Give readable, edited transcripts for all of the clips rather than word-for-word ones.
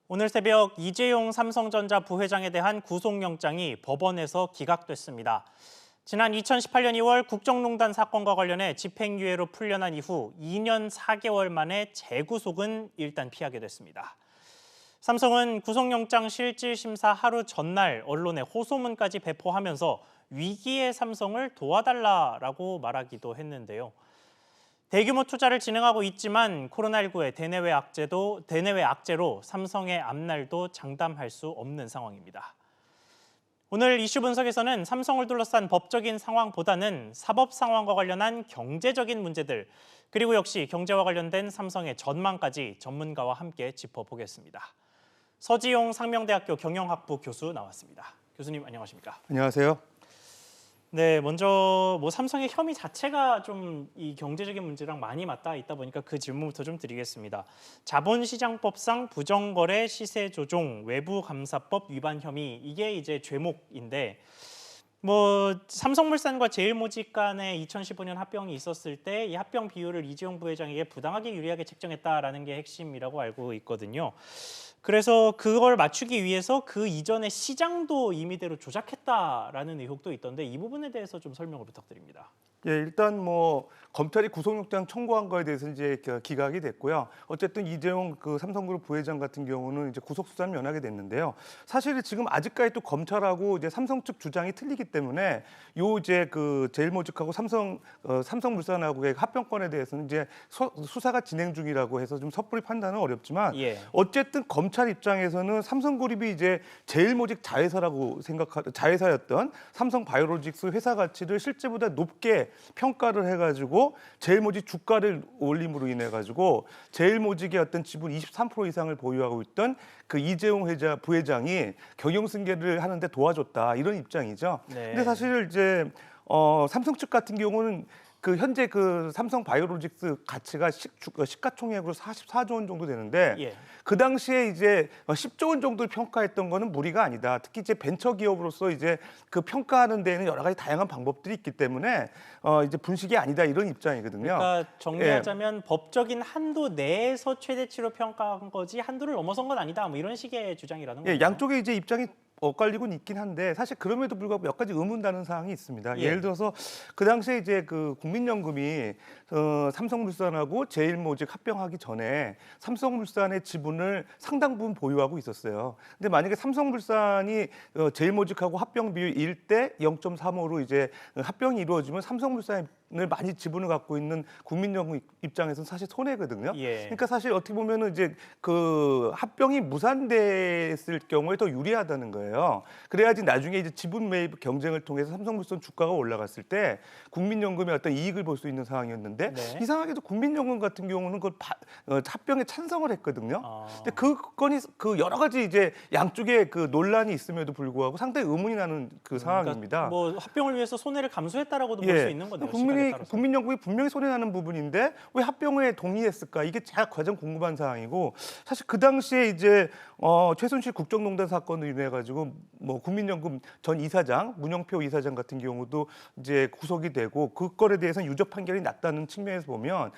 오늘 새벽 이재용 삼성전자 부회장에 대한 구속영장이 법원에서 기각됐습니다. 지난 2018년 2월 국정농단 사건과 관련해 집행유예로 풀려난 이후 2년 4개월 만에 재구속은 일단 피하게 됐습니다. 삼성은 구속영장 실질심사 하루 전날 언론에 호소문까지 배포하면서 위기의 삼성을 도와달라라고 말하기도 했는데요. 대규모 투자를 진행하고 있지만 코로나19의 대내외 악재로 삼성의 앞날도 장담할 수 없는 상황입니다. 오늘 이슈 분석에서는 삼성을 둘러싼 법적인 상황보다는 사법 상황과 관련한 경제적인 문제들, 그리고 역시 경제와 관련된 삼성의 전망까지 전문가와 함께 짚어보겠습니다. 서지용 상명대학교 경영학부 교수 나왔습니다. 교수님 안녕하십니까? 안녕하세요. 네, 먼저 삼성의 혐의 자체가 좀 이 경제적인 문제랑 많이 맞닿아 있다 보니까 그 질문부터 좀 드리겠습니다. 자본시장법상 부정거래 시세조종 외부감사법 위반 혐의, 이게 이제 죄목인데 삼성물산과 제일모직 간에 2015년 합병이 있었을 때 이 합병 비율을 이재용 부회장에게 부당하게 유리하게 책정했다라는 게 핵심이라고 알고 있거든요. 그래서 그걸 맞추기 위해서 그 이전에 시장도 임의대로 조작했다라는 의혹도 있던데 이 부분에 대해서 좀 설명을 부탁드립니다. 예, 일단 검찰이 구속영장 청구한 거에 대해서 이제 기각이 됐고요. 어쨌든 이재용 삼성그룹 부회장 같은 경우는 이제 구속 수사는 면하게 됐는데요. 사실 지금 아직까지 또 검찰하고 이제 삼성 측 주장이 틀리기 때문에 이제 제일모직하고 삼성물산하고의 합병권에 대해서는 이제 수사가 진행 중이라고 해서 좀 섣불리 판단은 어렵지만 어쨌든 검찰 입장에서는 삼성그룹이 이제 제일모직 자회사였던 삼성바이오로직스 회사 가치를 실제보다 높게 평가를 해가지고 제일모직 주가를 올림으로 인해 가지고 제일모직의 어떤 지분 23% 이상을 보유하고 있던 그 이재용 부회장이 경영승계를 하는데 도와줬다 이런 입장이죠. 네. 근데 사실 이제 삼성 측 같은 경우는 현재 삼성 바이오로직스 가치가 시가총액으로 44조 원 정도 되는데 그 당시에 이제 10조 원 정도를 평가했던 거는 무리가 아니다. 특히 이제 벤처 기업으로서 이제 평가하는 데에는 여러 가지 다양한 방법들이 있기 때문에 이제 분식이 아니다 이런 입장이거든요. 그러니까 정리하자면 법적인 한도 내에서 최대치로 평가한 거지 한도를 넘어선 건 아니다. 이런 식의 주장이라는 거죠. 양쪽의 이제 입장이 엇갈리고는 있긴 한데 사실 그럼에도 불구하고 몇 가지 의문다는 사항이 있습니다. 예를 들어서 그 당시에 이제 국민연금이 삼성물산하고 제일모직 합병하기 전에 삼성물산의 지분을 상당 부분 보유하고 있었어요. 근데 만약에 삼성물산이 제일모직하고 합병 비율 1대 0.35로 이제 합병이 이루어지면 삼성물산을 많이 지분을 갖고 있는 국민연금 입장에서는 사실 손해거든요. 그러니까 사실 어떻게 보면은 이제 합병이 무산됐을 경우에 더 유리하다는 거예요. 그래야지 나중에 이제 지분 매입 경쟁을 통해서 삼성물산 주가가 올라갔을 때 국민연금의 어떤 이익을 볼 수 있는 상황이었는데 이상하게도 국민연금 같은 경우는 합병에 찬성을 했거든요. 근데 그 건이 여러 가지 이제 양쪽에 논란이 있음에도 불구하고 상당히 의문이 나는 상황입니다. 그러니까 합병을 위해서 손해를 감수했다라고도 볼 수 있는 건데요. 국민연금이 분명히 손해나는 부분인데 왜 합병에 동의했을까? 이게 제가 가장 궁금한 사항이고 사실 그 당시에 이제 최순실 국정농단 사건으로 인해 가지고 국민연금 전 이사장 문영표 이사장 같은 경우도 이제 구속이 되고 그 건에 대해서는 유죄 판결이 났다는 측면에서 보면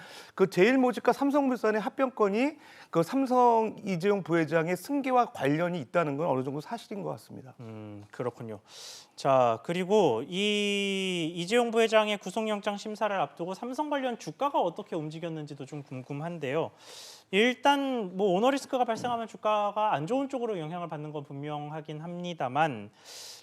제일모직과 삼성물산의 합병권이 삼성 이재용 부회장의 승계와 관련이 있다는 건 어느 정도 사실인 것 같습니다. 그렇군요. 자, 그리고 이재용 부회장의 구속영장 심사를 앞두고 삼성 관련 주가가 어떻게 움직였는지도 좀 궁금한데요. 일단 오너리스크가 발생하면 주가가 안 좋은 쪽으로 영향을 받는 건 분명하긴 합니다만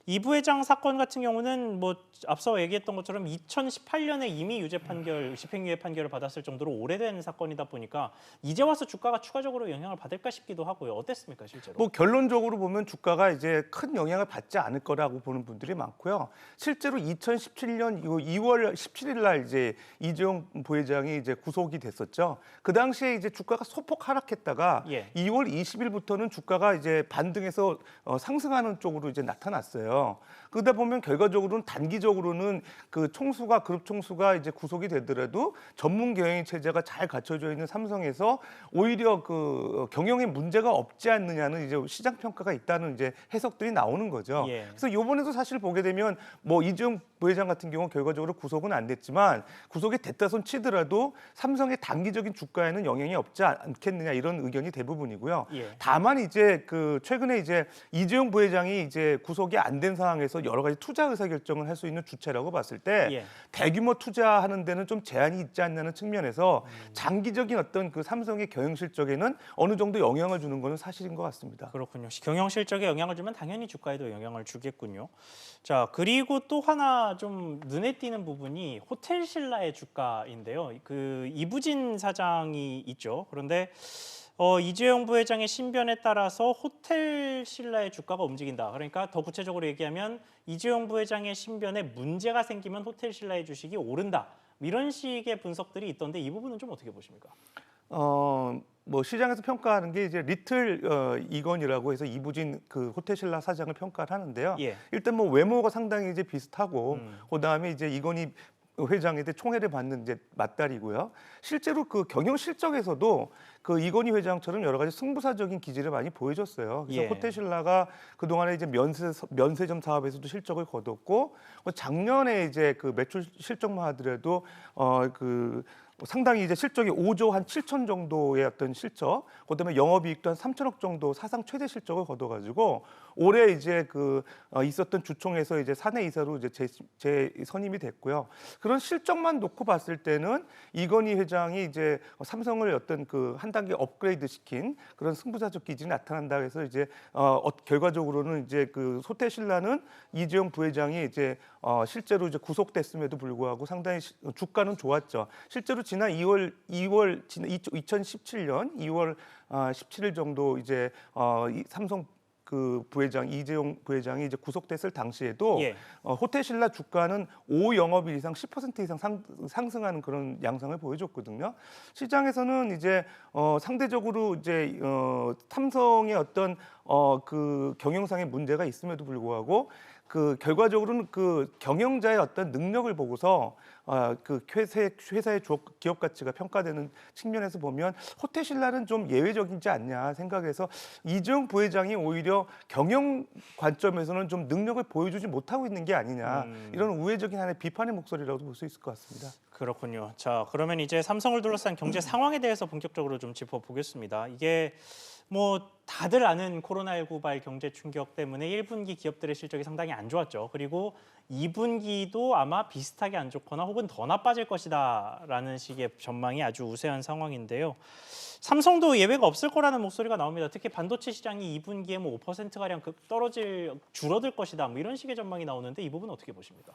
이 부회장 사건 같은 경우는 앞서 얘기했던 것처럼 2018년에 이미 유죄 판결, 집행유예 판결을 받았을 정도로 오래된 사건이다 보니까 이제 와서 주가가 추가적으로 영향을 받을까 싶기도 하고요. 어땠습니까, 실제로? 결론적으로 보면 주가가 이제 큰 영향을 받지 않을 거라고 보는 분들이 많고요. 실제로 2017년 2월 17일 날 이제 이재용 부회장이 이제 구속이 됐었죠. 그 당시에 이제 주가가 소폭 하락했다가 2월 20일부터는 주가가 이제 반등해서 상승하는 쪽으로 이제 나타났어요. 그러다 보면 결과적으로는 단기적으로는 그룹 총수가 이제 구속이 되더라도 전문 경영 체제가 잘 갖춰져 있는 삼성에서 오히려 경영에 문제가 없지 않느냐는 이제 시장 평가가 있다는 이제 해석들이 나오는 거죠. 그래서 이번에도 사실 보게 되면 이재용 부회장 같은 경우는 결과적으로 구속은 안 됐지만 구속이 됐다 손 치더라도 삼성의 단기적인 주가에는 영향이 없지 않겠느냐 이런 의견이 대부분이고요. 예. 다만 이제 그 최근에 이제 이재용 부회장이 이제 구속이 안 된 상황에서 여러 가지 투자 의사 결정을 할 수 있는 주체라고 봤을 때 예. 대규모 투자하는 데는 좀 제한이 있지 않냐는 측면에서 장기적인 어떤 그 삼성의 경영 실적에는 어느 정도 영향을 주는 것은 사실인 것 같습니다. 그렇군요. 경영 실적에 영향을 주면 당연히 주가에도 영향을 주겠군요. 자, 그리고 또 하나 좀 눈에 띄는 부분이 호텔 신라의 주가인데요. 그 이부진 사장이 있죠. 그런데 이재용 부회장의 신변에 따라서 호텔 신라의 주가가 움직인다. 그러니까 더 구체적으로 얘기하면 이재용 부회장의 신변에 문제가 생기면 호텔 신라의 주식이 오른다. 이런 식의 분석들이 있던데 이 부분은 좀 어떻게 보십니까? 뭐 시장에서 평가하는 게 이제 리틀 이건이라고 해서 이부진 그 호텔신라 사장을 평가를 하는데요. 예. 일단 뭐 외모가 상당히 이제 비슷하고 그다음에 이제 이건희 회장에 대해 총애를 받는 이제 맞다리고요. 실제로 그 경영 실적에서도 그 이건희 회장처럼 여러 가지 승부사적인 기질을 많이 보여줬어요. 그래서 예. 호텔신라가 그 동안에 이제 면세점 사업에서도 실적을 거뒀고 작년에 이제 그 매출 실적만 하더라도 그 상당히 이제 실적이 5조 한 7천 정도의 어떤 실적, 그다음에 영업이익도 한 3천억 정도 사상 최대 실적을 거둬가지고 올해 이제 그 있었던 주총에서 이제 사내이사로 이제 선임이 됐고요. 그런 실적만 놓고 봤을 때는 이건희 회장이 이제 삼성을 어떤 그 한 단계 업그레이드 시킨 그런 승부사적 기질이 나타난다 해서 이제 결과적으로는 이제 그 호텔신라는 이재용 부회장이 이제 실제로 이제 구속됐음에도 불구하고 상당히 주가는 좋았죠. 실제로 지난 2017년 2월 17일 정도 이제 삼성 그 부회장 이재용 부회장이 이제 구속됐을 당시에도 예. 호텔신라 주가는 5영업일 이상 10% 이상 상승하는 그런 양상을 보여줬거든요. 시장에서는 이제 상대적으로 이제 삼성의 어떤 그 경영상의 문제가 있음에도 불구하고 그 결과적으로는 그 경영자의 어떤 능력을 보고서 그 회사의 기업 가치가 평가되는 측면에서 보면 호텔신라는 좀 예외적이지 않냐 생각해서 이재용 부회장이 오히려 경영 관점에서는 좀 능력을 보여주지 못하고 있는 게 아니냐 이런 우회적인 하나의 비판의 목소리라고도 볼 수 있을 것 같습니다. 그렇군요. 자, 그러면 이제 삼성을 둘러싼 경제 상황에 대해서 본격적으로 좀 짚어보겠습니다. 이게 뭐 다들 아는 코로나19발 경제 충격 때문에 1분기 기업들의 실적이 상당히 안 좋았죠. 그리고 2분기도 아마 비슷하게 안 좋거나 혹은 더 나빠질 것이다라는 식의 전망이 아주 우세한 상황인데요. 삼성도 예외가 없을 거라는 목소리가 나옵니다. 특히 반도체 시장이 2분기에 뭐 5%가량 줄어들 것이다. 뭐 이런 식의 전망이 나오는데 이 부분은 어떻게 보십니까?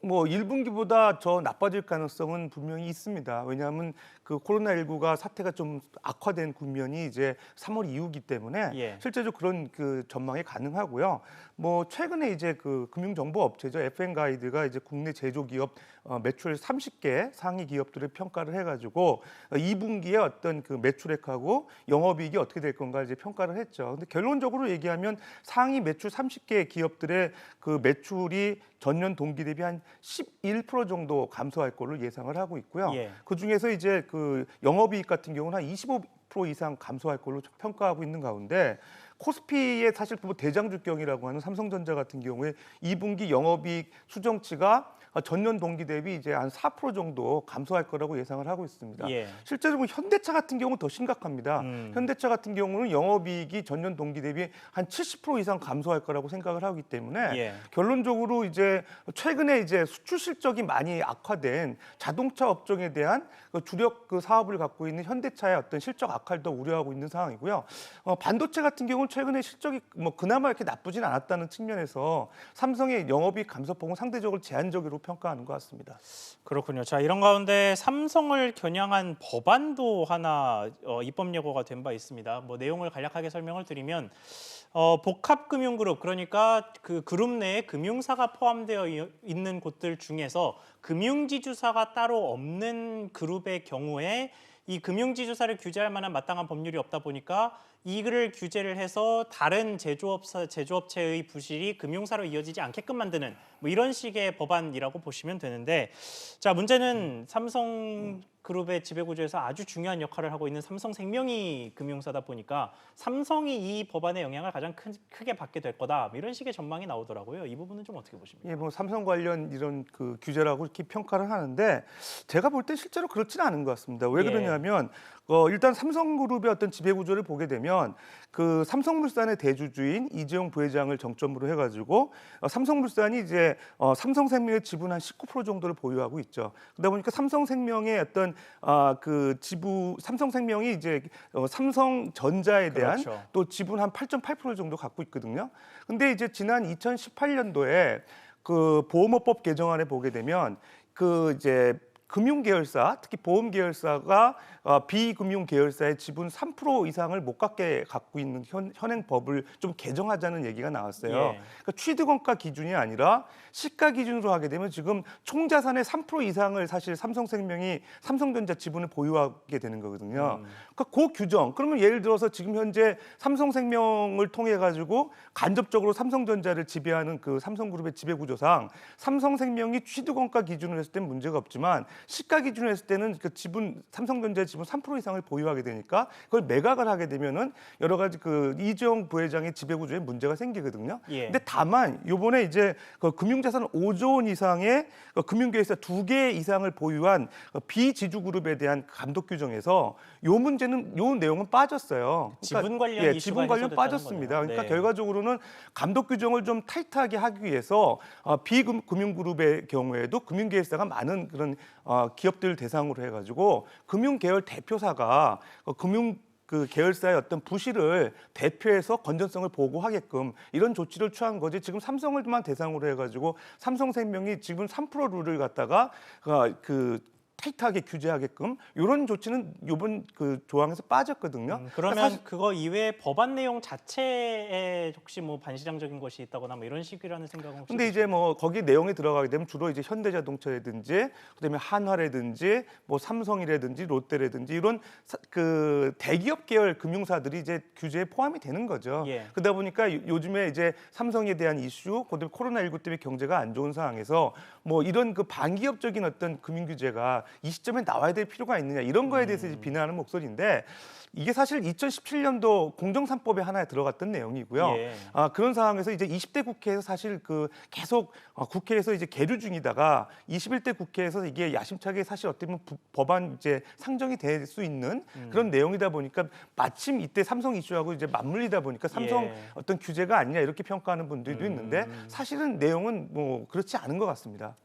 뭐 1분기보다 더 나빠질 가능성은 분명히 있습니다. 왜냐하면 그 코로나19가 사태가 좀 악화된 국면이 이제 3월 이후기 때문에 예. 실제로 그런 그 전망이 가능하고요. 뭐 최근에 이제 그 금융정보업체죠 FN가이드가 이제 국내 제조기업 매출 30개 상위 기업들을 평가를 해가지고 2분기에 어떤 그 매출액하고 영업이익이 어떻게 될 건가 이제 평가를 했죠. 근데 결론적으로 얘기하면 상위 매출 30개 기업들의 그 매출이 전년 동기 대비 한 11% 정도 감소할 걸로 예상을 하고 있고요. 예. 그 중에서 이제 그 영업이익 같은 경우는 한 25% 이상 감소할 걸로 평가하고 있는 가운데 코스피의 사실 뭐 대장주경이라고 하는 삼성전자 같은 경우에 2분기 영업이익 수정치가 전년 동기 대비 이제 한 4% 정도 감소할 거라고 예상을 하고 있습니다. 예. 실제로 뭐 현대차 같은 경우는 더 심각합니다. 현대차 같은 경우는 영업이익이 전년 동기 대비 한 70% 이상 감소할 거라고 생각을 하기 때문에 예. 결론적으로 이제 최근에 이제 수출 실적이 많이 악화된 자동차 업종에 대한 그 주력 그 사업을 갖고 있는 현대차의 어떤 실적 악화를 더 우려하고 있는 상황이고요. 반도체 같은 경우는 최근에 실적이 뭐 그나마 이렇게 나쁘진 않았다는 측면에서 삼성의 영업이익 감소폭은 상대적으로 제한적으로 평가하는 것 같습니다. 그렇군요. 자, 이런 가운데 삼성을 겨냥한 법안도 하나 입법 예고가 된 바 있습니다. 뭐 내용을 간략하게 설명을 드리면 복합금융그룹, 그러니까 그 그룹 내에 금융사가 포함되어 있는 곳들 중에서 금융지주사가 따로 없는 그룹의 경우에 이 금융지주사를 규제할 만한 마땅한 법률이 없다 보니까 이를 규제를 해서 다른 제조업체의 부실이 금융사로 이어지지 않게끔 만드는 뭐 이런 식의 법안이라고 보시면 되는데, 자, 문제는 삼성 그룹의 지배구조에서 아주 중요한 역할을 하고 있는 삼성생명이 금융사다 보니까 삼성이 이 법안의 영향을 가장 크게 받게 될 거다. 뭐 이런 식의 전망이 나오더라고요. 이 부분은 좀 어떻게 보십니까? 예, 뭐 삼성 관련 이런 그 규제라고 이렇게 평가를 하는데 제가 볼 때 실제로 그렇지는 않은 것 같습니다. 왜 예. 그러냐면 일단 삼성그룹의 어떤 지배 구조를 보게 되면 그 삼성물산의 대주주인 이재용 부회장을 정점으로 해가지고 삼성물산이 이제 삼성생명의 지분 한 19% 정도를 보유하고 있죠. 그러다 보니까 삼성생명의 어떤 그 삼성생명이 이제 삼성전자에 대한 그렇죠. 또 지분 한 8.8% 정도 갖고 있거든요. 근데 이제 지난 2018년도에 그 보험업법 개정안에 보게 되면 그 이제 금융 계열사, 특히 보험 계열사가 비금융 계열사의 지분 3% 이상을 못 갖고 있는 현행 법을 좀 개정하자는 얘기가 나왔어요. 예. 그러니까 취득원가 기준이 아니라 시가 기준으로 하게 되면 지금 총 자산의 3% 이상을 사실 삼성생명이 삼성전자 지분을 보유하게 되는 거거든요. 그러니까 그 규정, 그러면 예를 들어서 지금 현재 삼성생명을 통해 가지고 간접적으로 삼성전자를 지배하는 그 삼성그룹의 지배구조상 삼성생명이 취득원가 기준으로 했을 때는 문제가 없지만 시가 기준으로 했을 때는 그 삼성전자의 지분 3% 이상을 보유하게 되니까 그걸 매각을 하게 되면은 여러 가지 그 이재용 부회장의 지배구조에 문제가 생기거든요. 예. 근데 다만 요번에 이제 그 금융자산 5조 원 이상의 그 금융계열사 2개 이상을 보유한 비지주그룹에 대한 감독 규정에서 요 문제는 요 내용은 빠졌어요. 지분 관련 예, 이슈가 지분 관련 해소됐다는 빠졌습니다. 거네요. 그러니까 네. 결과적으로는 감독 규정을 좀 타이트하게 하기 위해서 비금융그룹의 경우에도 금융계열사가 많은 그런 기업들 대상으로 해가지고 금융계열 대표사가 금융 그 계열사의 어떤 부실을 대표해서 건전성을 보고하게끔 이런 조치를 취한 거지. 지금 삼성을만 대상으로 해가지고 삼성생명이 지분 3% 룰을 갖다가 그 타이트하게 규제하게끔 이런 조치는 이번 그 조항에서 빠졌거든요. 그러면 사실 그거 이외에 법안 내용 자체에 혹시 뭐 반시장적인 것이 있다거나 뭐 이런 식이라는 생각은 혹시 근데 이제 뭐 거기 내용에 들어가게 되면 주로 이제 현대자동차라든지 그다음에 한화라든지 뭐 삼성이라든지 롯데라든지 이런 그 대기업 계열 금융사들이 이제 규제에 포함이 되는 거죠. 예. 그러다 보니까 요즘에 이제 삼성에 대한 이슈, 그다음에 코로나19 때문에 경제가 안 좋은 상황에서 뭐 이런 그 반기업적인 어떤 금융 규제가 이 시점에 나와야 될 필요가 있느냐 이런 거에 대해서 이제 비난하는 목소리인데 이게 사실 2017년도 공정산법에 하나에 들어갔던 내용이고요. 예. 그런 상황에서 이제 20대 국회에서 사실 그 계속 국회에서 이제 계류 중이다가 21대 국회에서 이게 야심차게 사실 어떻게 보면 법안 이제 상정이 될 수 있는 그런 내용이다 보니까 마침 이때 삼성 이슈하고 이제 맞물리다 보니까 삼성 예. 어떤 규제가 아니냐 이렇게 평가하는 분들도 있는데 사실은 내용은 뭐 그렇지 않은 것 같습니다.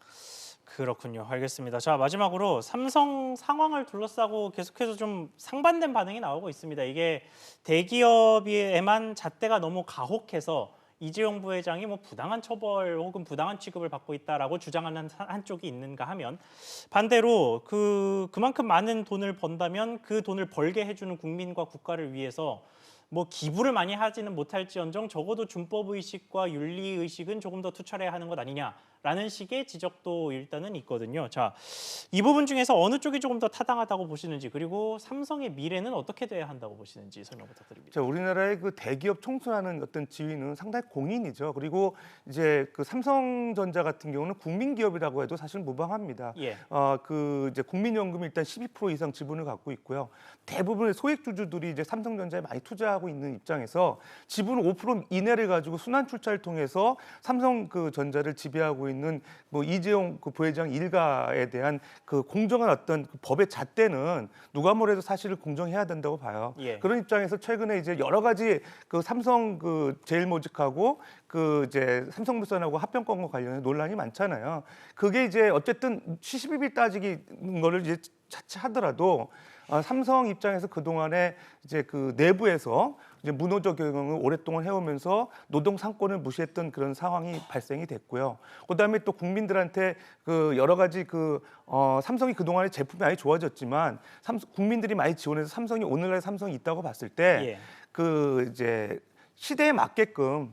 그렇군요. 알겠습니다. 자, 마지막으로 삼성 상황을 둘러싸고 계속해서 좀 상반된 반응이 나오고 있습니다. 이게 대기업에만 잣대가 너무 가혹해서 이재용 부회장이 뭐 부당한 처벌 혹은 부당한 취급을 받고 있다라고 주장하는 한쪽이 있는가 하면 반대로 그만큼 많은 돈을 번다면 그 돈을 벌게 해주는 국민과 국가를 위해서 뭐 기부를 많이 하지는 못할지언정 적어도 준법 의식과 윤리 의식은 조금 더 투철해야 하는 것 아니냐라는 식의 지적도 일단은 있거든요. 자, 이 부분 중에서 어느 쪽이 조금 더 타당하다고 보시는지 그리고 삼성의 미래는 어떻게 돼야 한다고 보시는지 설명 부탁드립니다. 자, 우리나라의 그 대기업 총수라는 어떤 지위는 상당히 공인이죠. 그리고 이제 그 삼성전자 같은 경우는 국민기업이라고 해도 사실 무방합니다. 예. 그 이제 국민연금이 일단 12% 이상 지분을 갖고 있고요. 대부분의 소액주주들이 이제 삼성전자에 많이 투자하고 있는 입장에서 지분 5% 이내를 가지고 순환 출자를 통해서 삼성 그 전자를 지배하고 있는 뭐 이재용 그 부회장 일가에 대한 그 공정한 어떤 그 법의 잣대는 누가 뭐래도 사실을 공정해야 된다고 봐요. 예. 그런 입장에서 최근에 이제 여러 가지 그 삼성 그 제일모직하고 그 이제 삼성물산하고 합병권과 관련해 논란이 많잖아요. 그게 이제 어쨌든 시시비비 따지는 거를 이제 차치하더라도 삼성 입장에서 그 동안에 이제 그 내부에서 이제 문호조 경영을 오랫동안 해오면서 노동 상권을 무시했던 그런 상황이 발생이 됐고요. 그다음에 또 국민들한테 그 여러 가지 삼성이 그 동안에 제품이 많이 좋아졌지만 국민들이 많이 지원해서 삼성이 오늘날 삼성이 있다고 봤을 때 예. 그 이제 시대에 맞게끔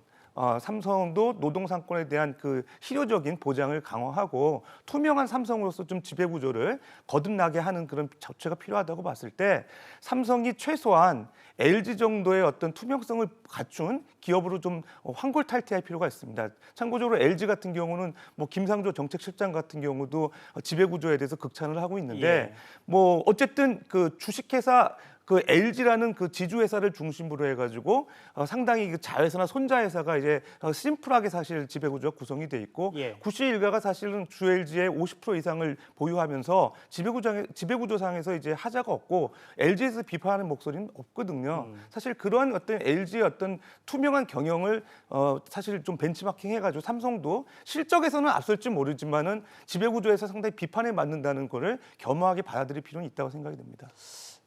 삼성도 노동 상권에 대한 그 실효적인 보장을 강화하고 투명한 삼성으로서 좀 지배 구조를 거듭나게 하는 그런 조치가 필요하다고 봤을 때 삼성이 최소한 LG 정도의 어떤 투명성을 갖춘 기업으로 좀 환골탈태할 필요가 있습니다. 참고적으로 LG 같은 경우는 뭐 김상조 정책실장 같은 경우도 지배 구조에 대해서 극찬을 하고 있는데 예. 뭐 어쨌든 그 주식회사 그 LG라는 그 지주회사를 중심으로 해가지고 상당히 그 자회사나 손자회사가 이제 심플하게 사실 지배구조가 구성이 돼 있고 예. 구시 일가가 사실은 주 LG의 50% 이상을 보유하면서 지배구조상에서 이제 하자가 없고 LG에서 비판하는 목소리는 없거든요. 사실 그러한 어떤 LG의 어떤 투명한 경영을 사실 좀 벤치마킹 해가지고 삼성도 실적에서는 앞설지 모르지만은 지배구조에서 상당히 비판에 맞는다는 거를 겸허하게 받아들일 필요는 있다고 생각이 됩니다.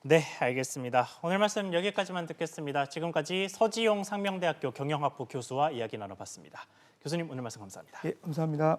네, 알겠습니다. 오늘 말씀 여기까지만 듣겠습니다. 지금까지 서지용 상명대학교 경영학부 교수와 이야기 나눠봤습니다. 교수님 오늘 말씀 감사합니다. 예, 감사합니다.